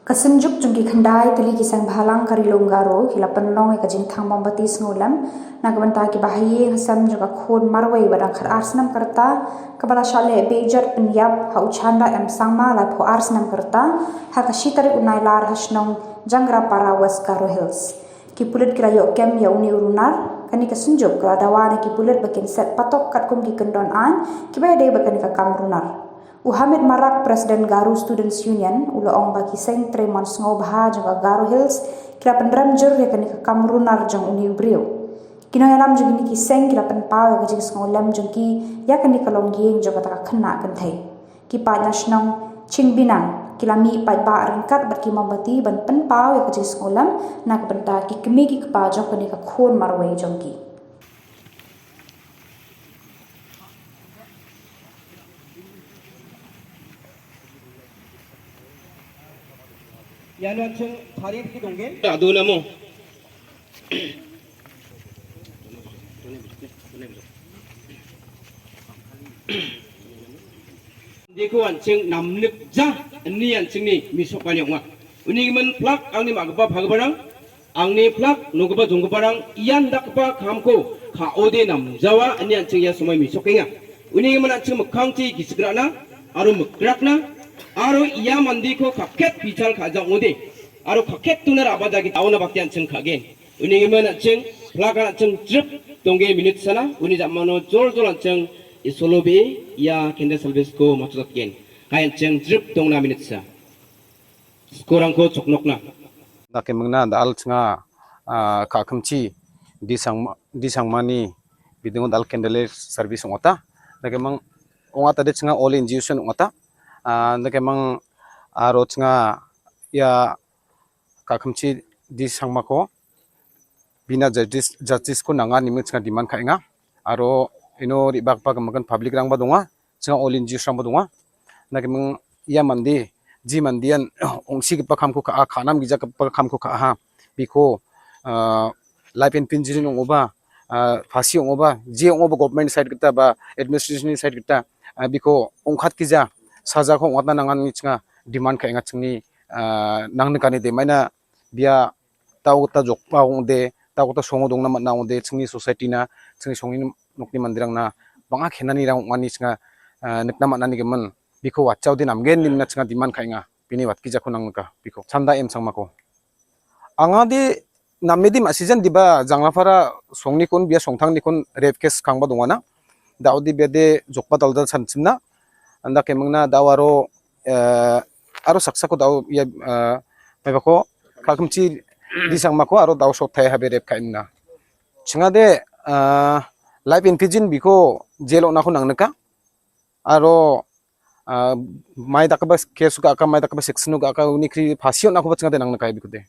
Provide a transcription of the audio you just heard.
Kasenjuk jungki khandai tali kisang bhalang kari longgaro hilapan long ka jing thang bombati sngolam nagbanta ki bahaye hasam juga khon marwai badang khar arsenam karta kabala shale bejar penyap ha uchanda em sangma la pho arsenam karta ha ka shitari unai lar hasnong jangra para west garo hills ki pulit krayo kem ya uni urunar kani kasenjuk ka dawana ki pulit bakin set patok kat kum ki kendon an ki bay de bakan ka kamrunar Uhamid Marak Presiden Garu Students Union ulo ong bagi seng tremon sngo baha jaga Garu Hills kira pendram jur ya kani ke Kamrunar jang uni ubrio. Kino yalam jung ni ki seng kira pen pau ya kajing sngo lem jung ki ya kani kalong gieng jaga taka kena kentai. Ki pa nasnong ching binang kila mi pa ba ringkat ber ki mambati ban pen pau ya kajing sngo lem na benta ki kemi ki pa jang kani ka khon marwai jung ki. 야노천 다리 피 동계 아도나 뭐 Diko anceng namlik ja ini anceng ni misok kanyang wa ini men plak angni magba bhagbarang angni plak nugba jongbarang iyan dakba kamko ka ode nam jawa ini anceng ya somai misok kenga ini men anceng mekangti gisgrana aru mekrakna Aro iya mandi ko kaket bical kajang ode. Aro kaket tuner abadagi tauna baktian ceng kagen. Uni gimana ceng pelakan ceng trip tongge minit sana. Uni zamano jol ceng isolobe iya kende salves ko matut gen. Kayan ceng trip tong na minit sa. Skorang ko coknok na. Nake mengna dal cenga kakamci disang mani bidungo dal kendele service ngota. Nake meng ngota de cenga all infusion ngota. Nake mang aro cenga ya kakamci di sangmako bina justice ko nanga nimeng cenga demand kainga aro ino ribak pa kemakan public rang badonga cenga all infusion badonga nake mang ya mandi ji mandian ongsi pa kamko ka khanam gija pa kamko ka ha biko life and pension ngoba phasi ngoba je ngoba government side kita ba administration side kita biko ongkhat kija saja ko ngotna nangan ni chinga demand ka inga chingni nangni kani de maina bia tau ta jokpa ongde tau ta songo dongna matna ongde chingni society na chingni songni nokni mandirang na banga khenani rang ngani chinga nikna matna ni gemen biko wachau din amgen nimna chinga demand ka inga bini watki jakho nangka biko chanda em sangmako anga de namedi ma season diba janglafara songni kon bia songthang ni kon rape case kangba dongana daudi bede jokpa dalda sanchimna anda kemangna dawaro aro saksako daw ya mebako kakumci disangmako aro daw sothai habe rep kaimna chingade life in pigeon biko jelo na ko nangneka aro mai dakaba kesu ka mai dakaba section ka unikri phasio na ko chingade nangneka biko de